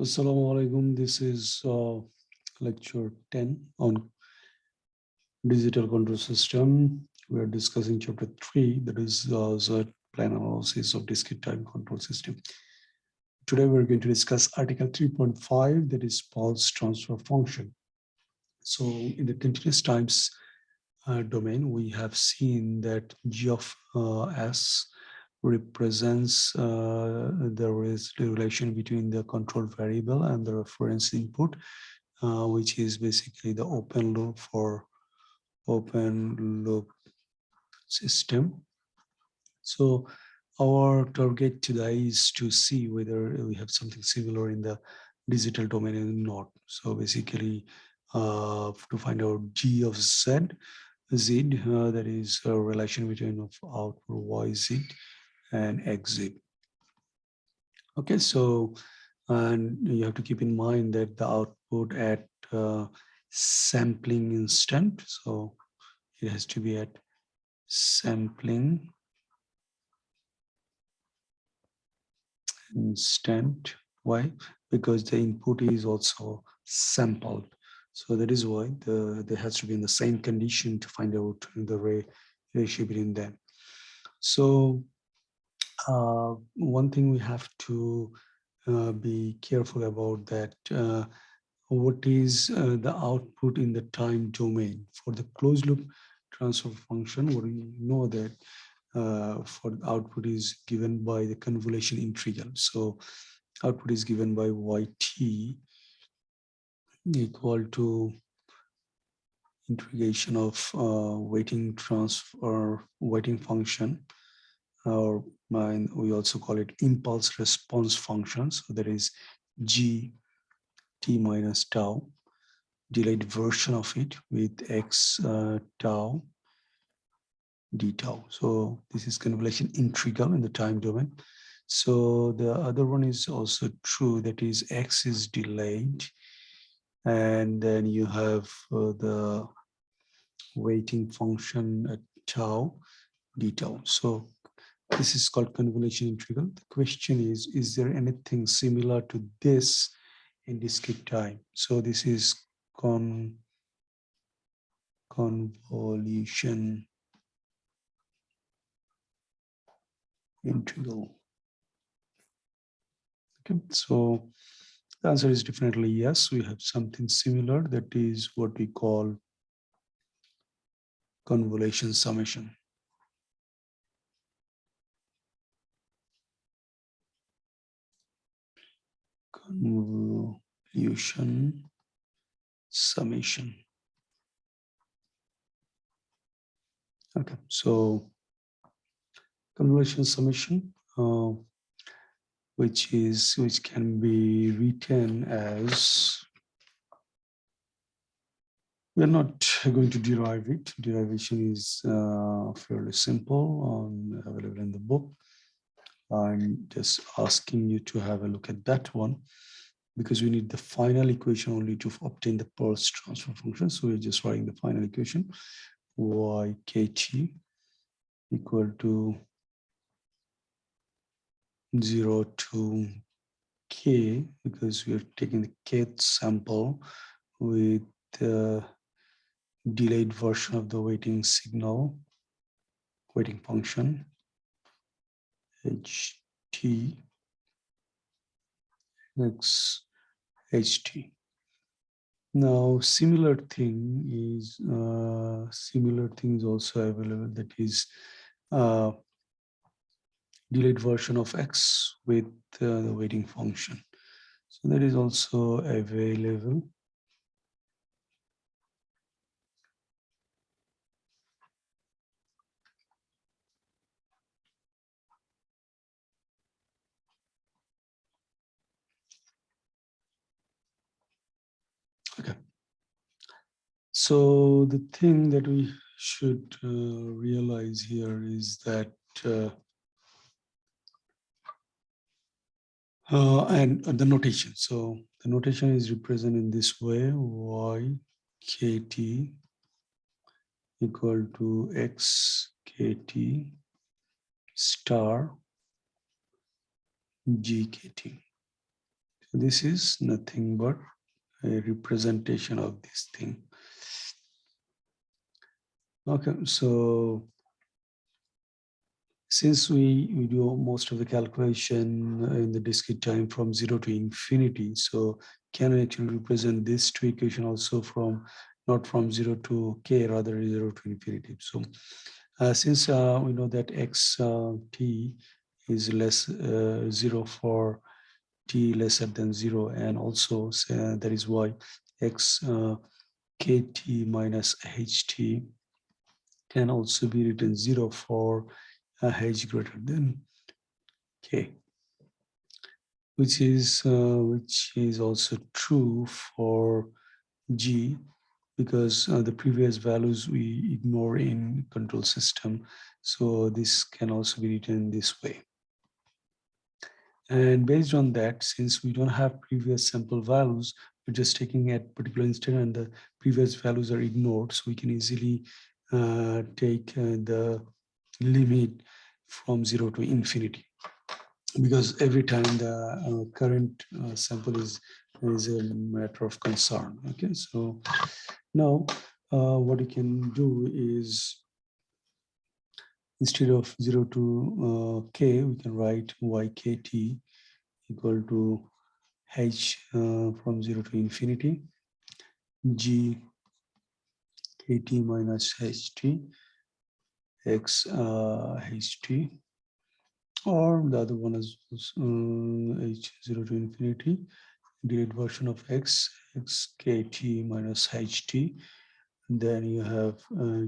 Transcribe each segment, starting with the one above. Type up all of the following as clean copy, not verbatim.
Assalamu alaikum. This is lecture 10 on digital control system. We are discussing chapter 3, that is the plan analysis of discrete time control system. Today we're going to discuss article 3.5, that is pulse transfer function. So in the continuous times domain, we have seen that G of S represents the relation between the control variable and the reference input, which is basically the open loop for open loop system. So our target today is to see whether we have something similar in the digital domain or not. So basically to find out G of Z, that is a relation between of output YZ and XZ. Okay, so and you have to keep in mind that the output at sampling instant, so it has to be at sampling instant. Why? Because the input is also sampled, so that is why there has to be in the same condition to find out the ratio between them. So one thing we have to be careful about that what is the output in the time domain. For the closed loop transfer function, we know that for the output is given by the convolution integral. So output is given by yt equal to integration of weighting function, or we also call it impulse response function. So that is g t minus tau, delayed version of it with x tau d tau. So this is convolution integral in the time domain. So the other one is also true, that is x is delayed, and then you have the weighting function at tau d tau. So this is called convolution integral. The question is there anything similar to this in discrete time? So this is convolution integral. Okay, so the answer is definitely yes. We have something similar, that is what we call convolution summation. Convolution summation. Okay, so convolution summation, which can be written as, we're not going to derive it. Derivation is fairly simple, available in the book. I'm just asking you to have a look at that one, because we need the final equation only to obtain the pulse transfer function. So we're just writing the final equation, ykt equal to 0 to k, because we are taking the kth sample with the delayed version of the weighting function ht x ht. Now similar thing is also available, that is delayed version of x with the weighting function. So that is also available. Okay. So the thing that we should realize here is that and the notation. So the notation is represented in this way: ykt equal to xkt star gkt. This is nothing but a representation of this thing. Okay, so since we do most of the calculation in the discrete time from 0 to infinity, so can we actually represent this two equation also from not from 0 to k, rather 0 to infinity? So since we know that x t is less 0 for t lesser than 0, and also that is why x kt minus ht can also be written 0 for h greater than k, which is also true for g, because the previous values we ignore in control system. So this can also be written this way. And based on that, since we don't have previous sample values, we're just taking at particular instant and the previous values are ignored. So we can easily take the limit from 0 to infinity, because every time the current sample is a matter of concern. Okay, so now what you can do is, instead of 0 to k, we can write ykt equal to h from 0 to infinity g kt minus ht x ht, or the other one is h0 to infinity direct version of x kt minus ht, and then you have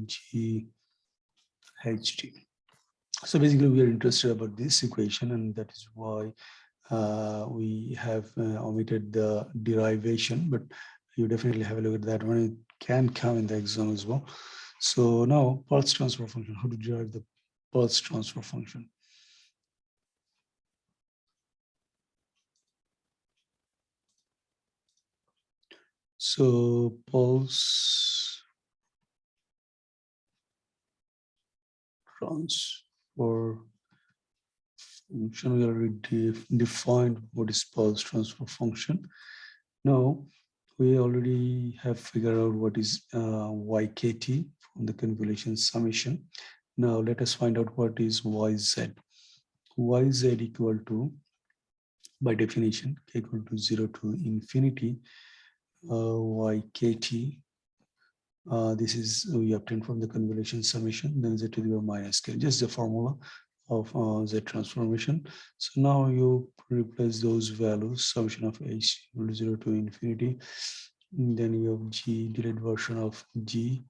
g ht. So basically we are interested about this equation, and that is why we have omitted the derivation, but you definitely have a look at that one. It can come in the exam as well. So now pulse transfer function, how to derive the pulse transfer function. So pulse transfer function, we already defined what is pulse transfer function. Now we already have figured out what is ykt from the convolution summation. Now let us find out what is yz. Yz equal to, by definition, k equal to 0 to infinity ykt. This is we obtained from the convolution summation, then z to the power minus k, just the formula of z transformation. So now you replace those values, summation of h equal to 0 to infinity, and then you have g delayed version of g,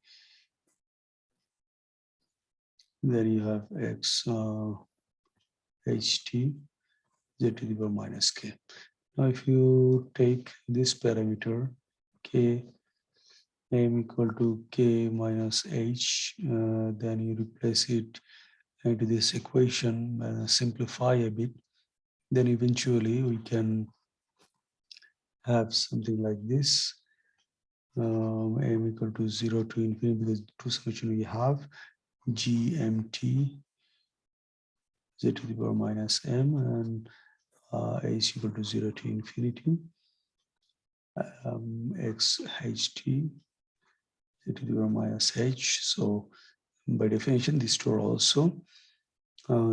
then you have x ht z to the power minus k. Now if you take this parameter k m equal to k minus h, then you replace it into this equation, simplify a bit, then eventually we can have something like this. M equal to 0 to infinity, because two summation we have gmt z to the power minus m, and h equal to 0 to infinity x ht z to the power minus h. So by definition, these two are also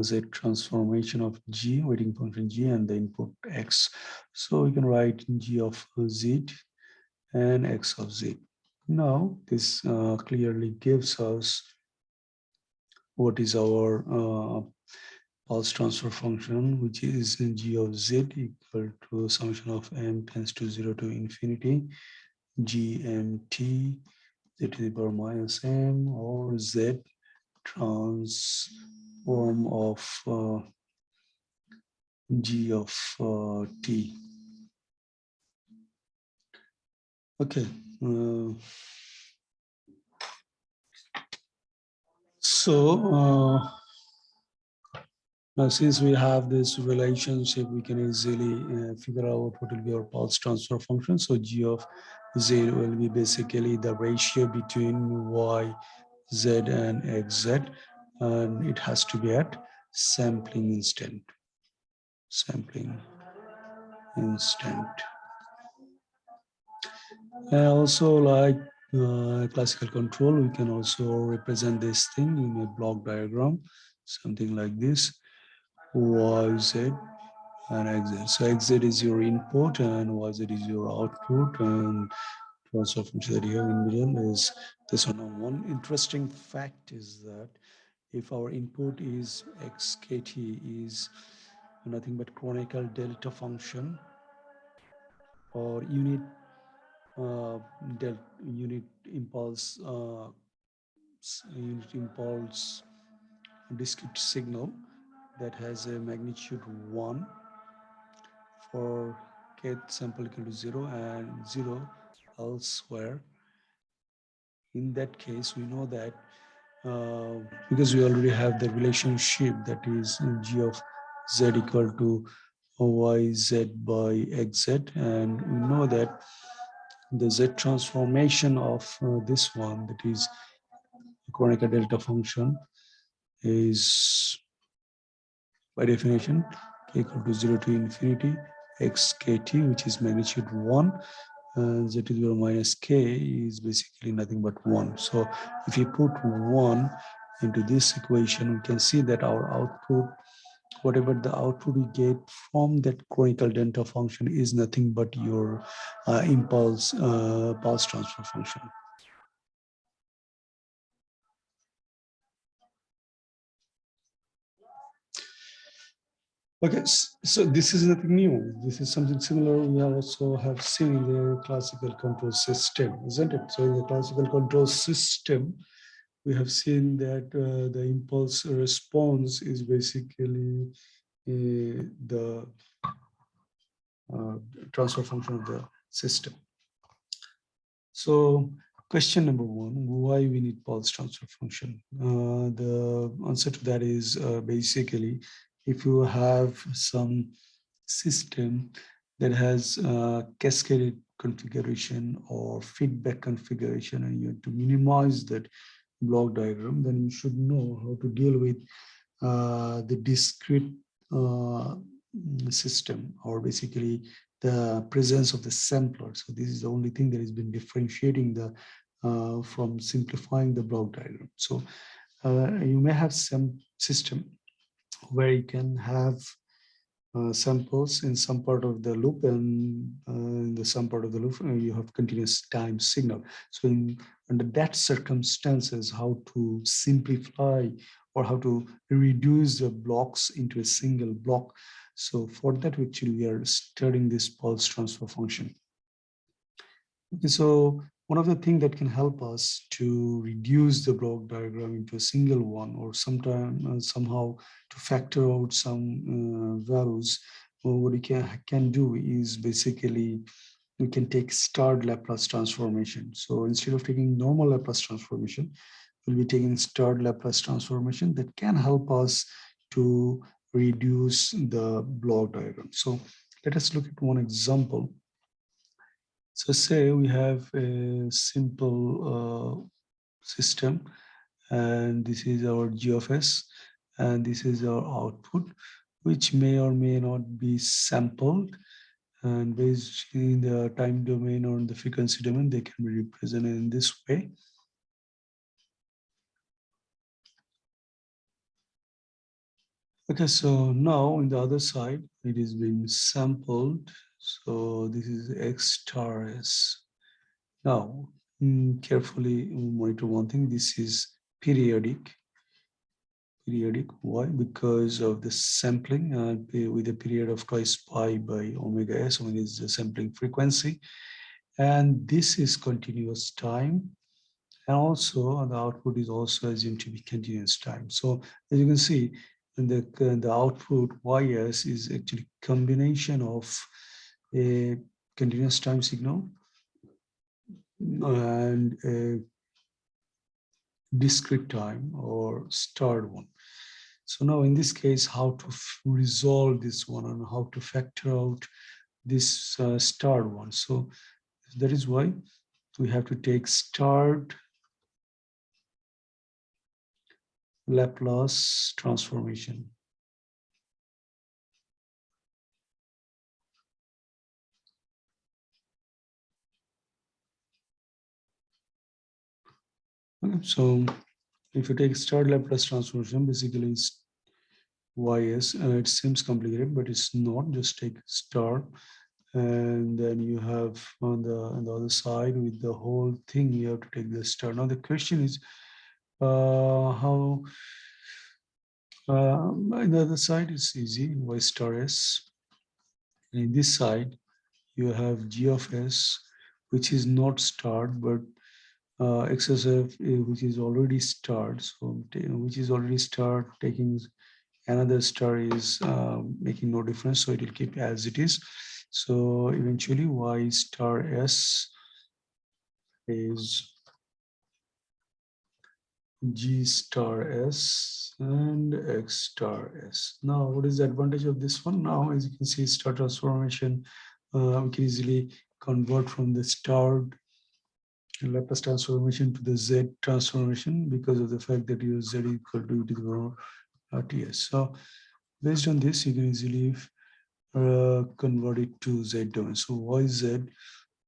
z transformation of g, waiting function g, and the input x. So we can write g of z and x of z. Now this clearly gives us what is our pulse transfer function, which is g of z equal to summation of m tends to 0 to infinity gmt z to the power minus m, or z transform of g of t. Okay. So now since we have this relationship, we can easily figure out what will be our pulse transfer function. So g of z will be basically the ratio between y, z, and xz, and it has to be at sampling instant. Sampling instant. And also like classical control, we can also represent this thing in a block diagram, something like this: y, z, and xz. So xz is your input and yz is your output, and transfer function that you have in middle is this one. Now, one interesting fact is that if our input is xkt is nothing but canonical delta function or uh, unit impulse discrete signal that has a magnitude 1 for kth sample equal to 0 and 0 elsewhere. In that case, we know that because we already have the relationship that is g of z equal to yz by xz, and we know that the z transformation of this one, that is the Kronecker delta function, is by definition k equal to 0 to infinity xkt, which is magnitude 1, and z to the power minus k is basically nothing but 1. So if you put 1 into this equation, we can see that our output, whatever the output we get from that conical delta function, is nothing but your pulse transfer function. Okay, so this is nothing new. This is something similar we also have seen in the classical control system, isn't it? So in the classical control system, we have seen that the impulse response is basically the transfer function of the system. So question number one, why we need pulse transfer function? The answer to that is basically, if you have some system that has cascaded configuration or feedback configuration, and you have to minimize that block diagram, then you should know how to deal with the discrete uh, system, or basically the presence of the sampler. So this is the only thing that has been differentiating the from simplifying the block diagram. So you may have some system where you can have samples in some part of the loop, and in the some part of the loop you have continuous time signal. So under that circumstances, how to simplify or how to reduce the blocks into a single block. So for that, actually we are studying this pulse transfer function. Okay, so one of the things that can help us to reduce the block diagram into a single one, or sometime somehow to factor out some values, what we can do is basically we can take Laplace transformation. So instead of taking normal Laplace transformation, we'll be taking Laplace transformation that can help us to reduce the block diagram. So let us look at one example. So say we have a simple system, and this is our G of S, and this is our output, which may or may not be sampled, and based in the time domain or in the frequency domain, they can be represented in this way. Okay, so now in the other side, it is being sampled. So this is X star S. Now, carefully monitor one thing. This is periodic. Why? Because of the sampling with a period of twice pi by omega s. Omega is the sampling frequency, and this is continuous time. And also the output is also assumed to be continuous time. So as you can see, the output ys is actually combination of a continuous time signal and a discrete time or starred one. So now in this case, how to resolve this one and how to factor out this starred one. So that is why we have to take starred Laplace transformation. Okay, so if you take StartLaplace Transformation, basically it's ys. It seems complicated, but it's not. Just take star, and then you have on the other side with the whole thing. You have to take the star. Now the question is, how on the other side is easy. Y star s. And in this side, you have g of s, which is not start, but XSF, which is already start. So which is already start, taking another star is making no difference, so it will keep as it is. So eventually y star s is g star s and x star s. Now what is the advantage of this one? Now as you can see, star transformation, we can easily convert from the star Laplace transformation to the z transformation because of the fact that you z equal to e to the power ts. So based on this, you can easily convert it to z domain. So yz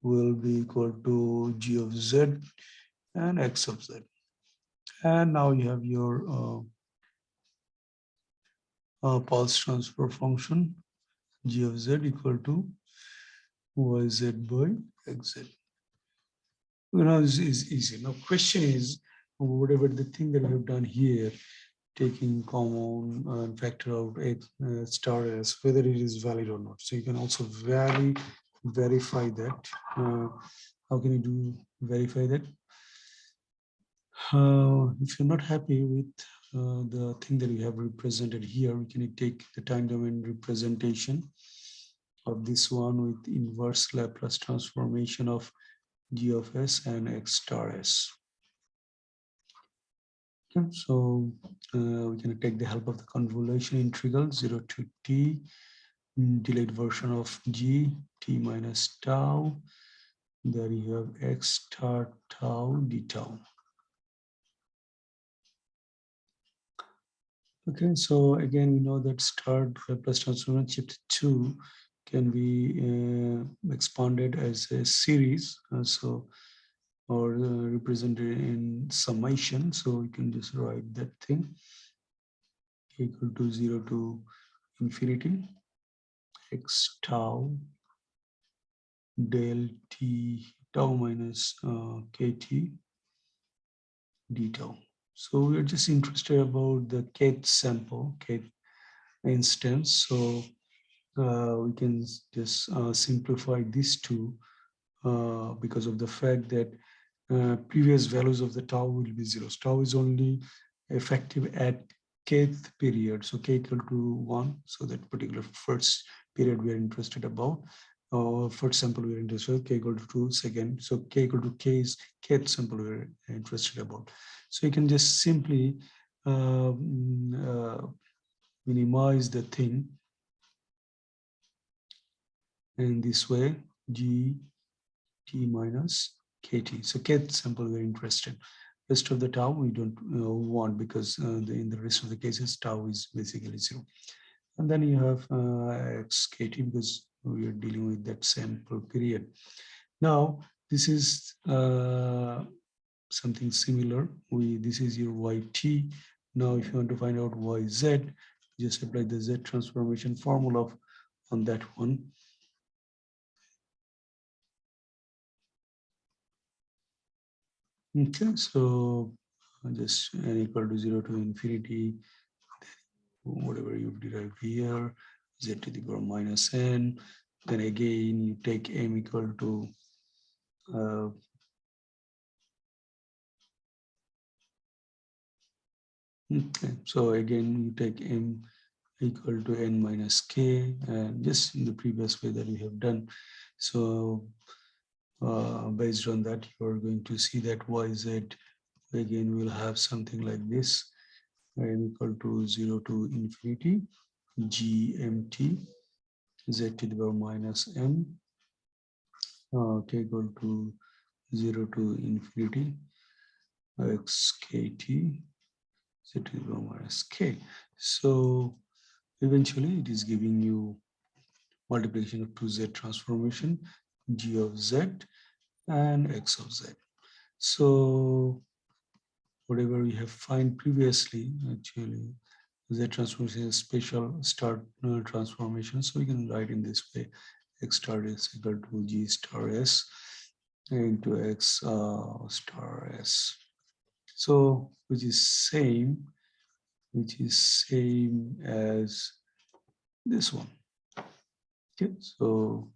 will be equal to g of z and x of z. And now you have your pulse transfer function g of z equal to yz by xz. You know, this is easy. Now question is, whatever the thing that we have done here, taking common and factor out x star s, whether it is valid or not. So you can also verify that. How can you do verify that? If you're not happy with the thing that we have represented here, we can take the time domain representation of this one with inverse Laplace transformation of g of s and x star s. Okay, so we can take the help of the convolution integral 0 to t, delayed version of g, t minus tau. There you have x star tau d tau. Okay, so again, we know that start Laplace transform chapter 2 can be expanded as a series, or represented in summation. So we can just write that thing equal to 0 to infinity x tau del t tau minus kt d tau. So we're just interested about the kth sample, kth instance. So we can just simplify these two because of the fact that previous values of the tau will be zeros. Tau is only effective at kth period, so k equal to 1. So that particular first period we are interested about. First sample we are interested in, k equal to 2, second. So k equal to k is kth sample we are interested about. So you can just simply minimize the thing in this way, g t minus kt. So kth sample we're interested. Rest of the tau we don't want because in the rest of the cases tau is basically 0. And then you have x kt because we are dealing with that sample period. Now this is something similar. This is your yt. Now if you want to find out yz, just apply the z transformation formula on that one. Okay, so just n equal to 0 to infinity, whatever you've derived here, z to the power minus n. Then again, you take m equal to okay, so again, you take m equal to n minus k, and just in the previous way that we have done. So based on that, you are going to see that yz again will have something like this, n equal to 0 to infinity gmt z to the power minus m k equal to 0 to infinity xkt z to the power minus k. So eventually it is giving you multiplication of 2z transformation, g of z and x of z. So whatever we have find previously, actually, Z transformation is special start transformation. So we can write in this way: x star is equal to g star s into x star s. So which is same as this one. Okay, so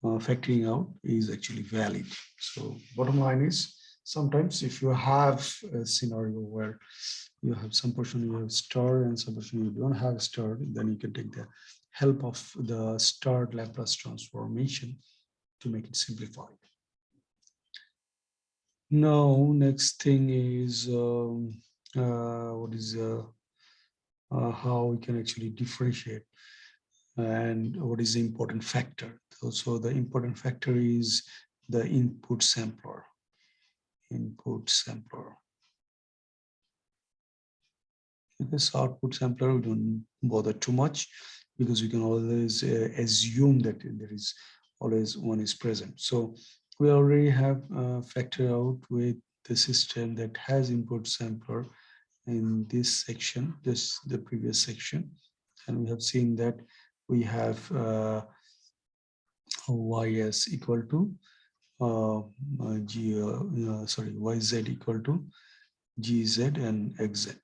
factoring out is actually valid. So bottom line is, sometimes if you have a scenario where you have some portion you have star and some portion you don't have star, then you can take the help of the star Laplace transformation to make it simplified. Now, next thing is how we can actually differentiate and what is the important factor. So the important factor is the input sampler. Input sampler. This output sampler, we don't bother too much because we can always assume that there is always one is present. So we already have factor out with the system that has input sampler in this section, the previous section, and we have seen that we have ys equal to yz equal to gz and xz.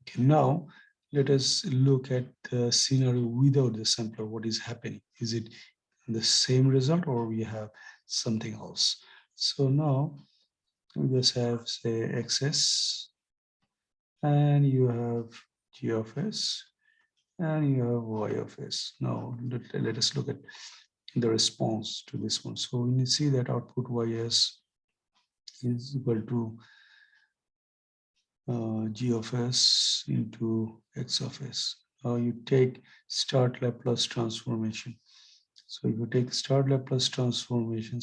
Okay, now let us look at the scenario without the sampler. What is happening? Is it the same result or we have something else? So now we just have, say, xs, and you have g of s, and you have y of s. Now let us look at the response to this one. So when you see that output ys is equal to g of s into x of s. Now you take start Laplace transformation. So if you take start Laplace transformation,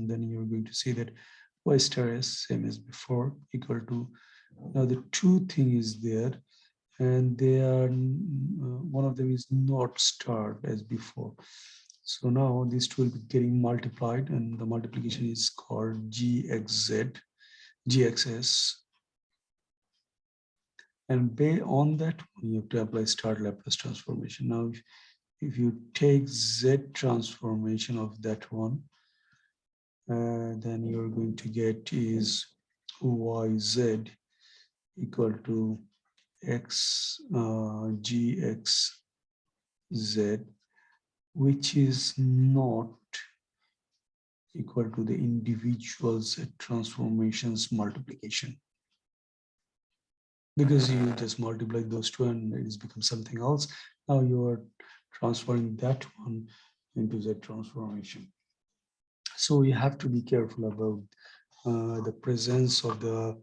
then you're going to see that y star s, same as before, equal to, now the two thing is there, and they are, one of them is not star as before. So now these two will be getting multiplied, and the multiplication is called gxz, gxs. And based on that, you have to apply start Laplace transformation. Now, if you take z transformation of that one, then you're going to get is yz equal to x gxz, which is not equal to the individual z transformations multiplication, because you just multiply those two and it's become something else. Now you are transferring that one into z transformation. So you have to be careful about the presence of the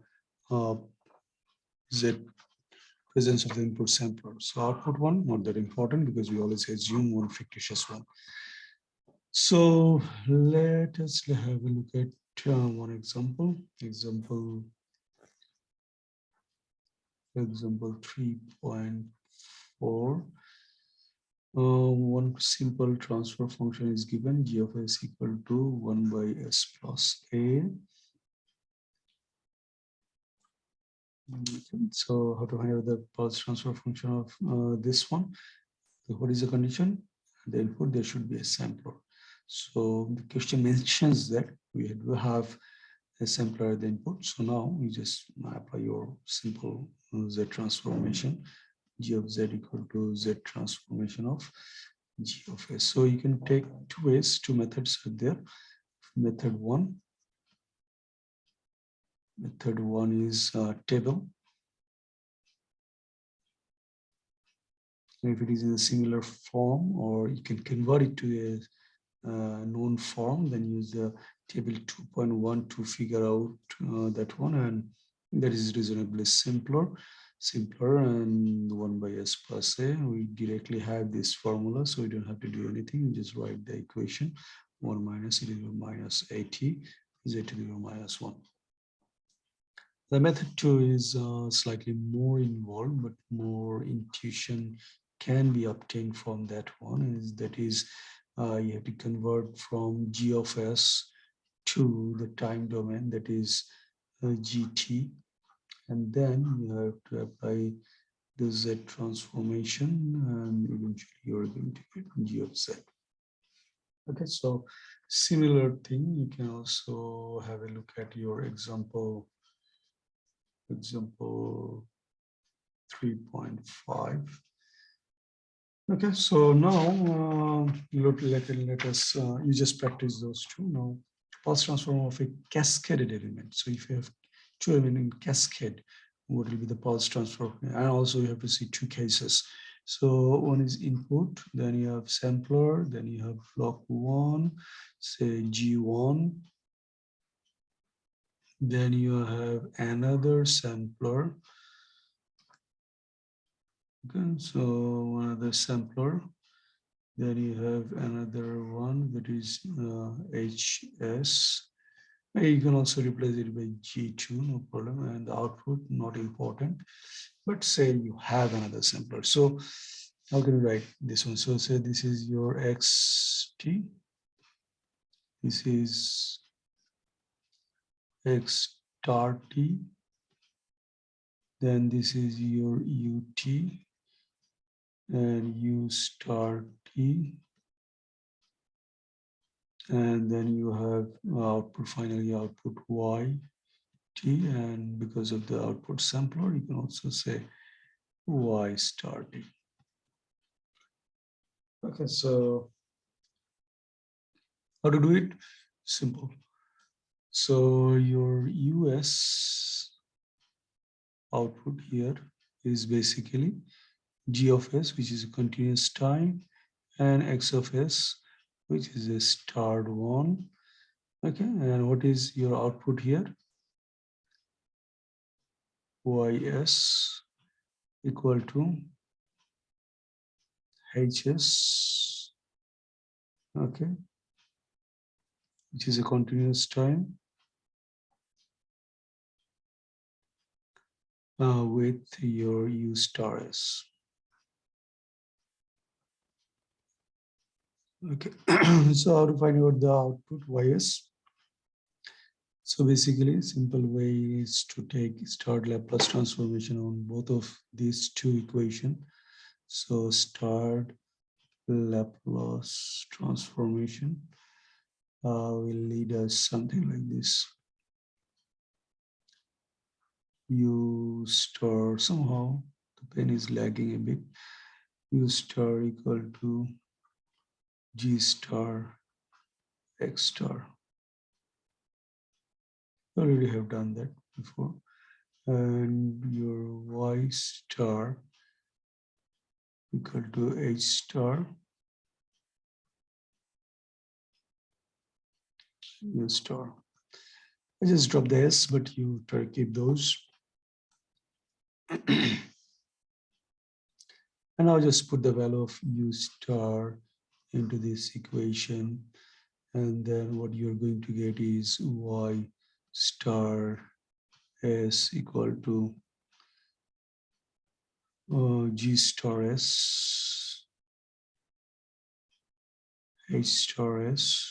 presence of the input sampler. So output one, not that important because we always assume one fictitious one. So let us have a look at one example. Example 3.4. One simple transfer function is given, g of s equal to 1 by s plus a. So how to find out the pulse transfer function of this one? So what is the condition? The input, there should be a sampler. So the question mentions that we do have a sampler at the input. So now you just apply your simple z transformation, g of z equal to z transformation of g of s. So you can take two ways, two methods are there. Method one is table. If it is in a similar form, or you can convert it to a known form, then use the table 2.1 to figure out that one, and that is reasonably simpler, and 1 by s plus a. We directly have this formula, so we don't have to do anything. We just write the equation: 1 minus e to the power minus at z to the power minus 1. The method 2 is slightly more involved, but more intuition can be obtained from that one. That is, you have to convert from g of s to the time domain, that is gt, and then you have to apply the z transformation, and eventually you're going to get g of z. Okay, so similar thing, you can also have a look at your example 3.5. Okay, so now let us you just practice those two. Now pulse transform of a cascaded element. So if you have two elements in cascade, what will be the pulse transform? And also you have to see two cases. So one is input, then you have sampler, then you have block one, say G1, then you have another sampler. Okay, so another sampler, then you have another one that is HS. You can also replace it by G2, no problem, and the output not important. But say you have another sampler. So how can you write this one? So say this is your XT, this is X star T, then this is your UT and U star T, and then you have output, finally output Y T, and because of the output sampler, you can also say Y star T. Okay, so how to do it? Simple. So your US output here is basically G of S, which is a continuous time, and X of S, which is a starred one. Okay, and what is your output here? YS equal to HS, okay, which is a continuous time with your U star S. Okay, so how to find out the output YS? So basically, simple way is to take start Laplace transformation on both of these two equations. So start Laplace transformation will lead us something like this. U star, somehow the pen is lagging a bit. U star equal to G star X star. Already have done that before. And your Y star equal to H star U star. I just drop the S, but you try to keep those. And I'll just put the value of U star into this equation. And then what you're going to get is Y star S equal to G star S, H star S.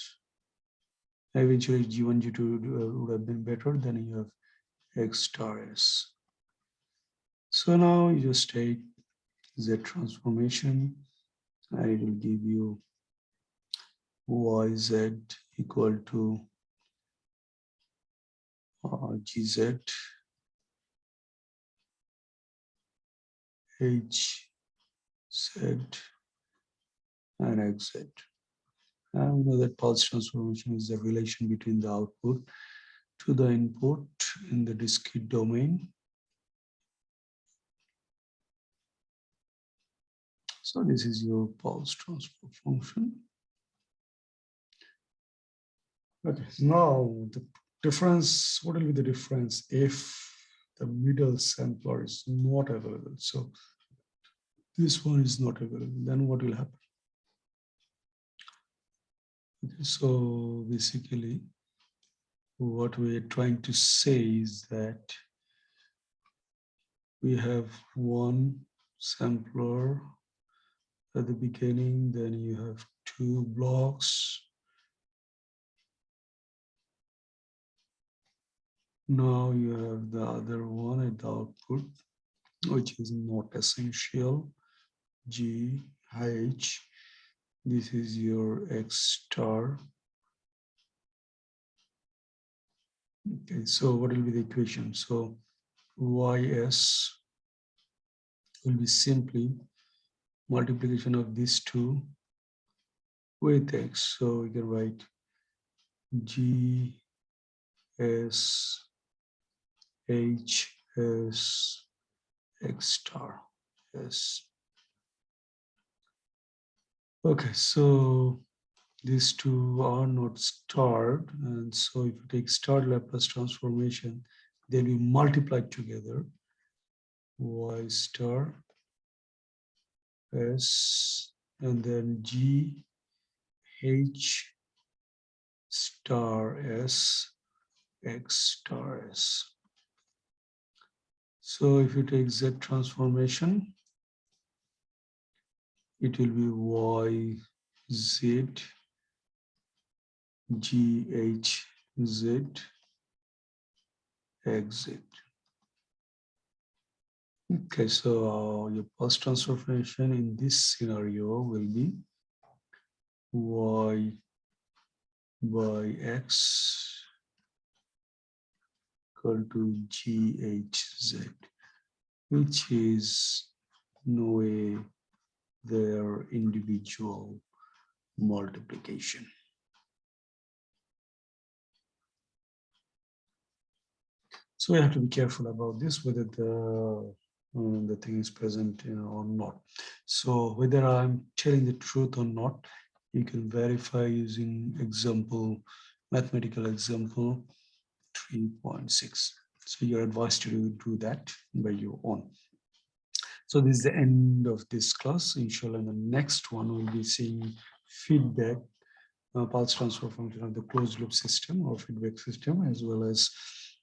Eventually G1, G2 would have been better. Then you have X star S. So now you just take Z transformation and it will give you YZ equal to GZ, HZ, and XZ. And we know that pulse transformation is the relation between the output to the input in the discrete domain. So this is your pulse transfer function. Okay, now the difference, what will be the difference if the middle sampler is not available? So this one is not available, then what will happen? Okay, so basically what we're trying to say is that we have one sampler at the beginning, then you have two blocks, Now you have the other one at the output, which is not essential. G, H. This is your X star. Okay, so what will be the equation? So YS will be simply multiplication of these two with X. So we can write G S H S X star S. Okay, so these two are not starred, and so if you take starred Laplace transformation, they'll be multiplied together. Y star S and then G H star S X star S. So if you take Z transformation, it will be Y Z G H Z X Z. Okay, so your pulse transformation in this scenario will be Y by X equal to GHZ, which is no way their individual multiplication. So we have to be careful about this, whether the thing is present or not. So whether I'm telling the truth or not, you can verify using example, mathematical example 3.6. So you're advised to do that by your own. So this is the end of this class. Inshallah, in the next one, we'll be seeing feedback, pulse transfer function of the closed loop system or feedback system, as well as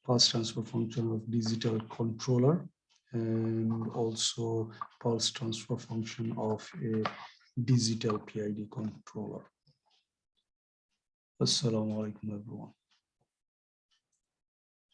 pulse transfer function of digital controller, and also pulse transfer function of a digital PID controller. Assalamu alaikum, everyone.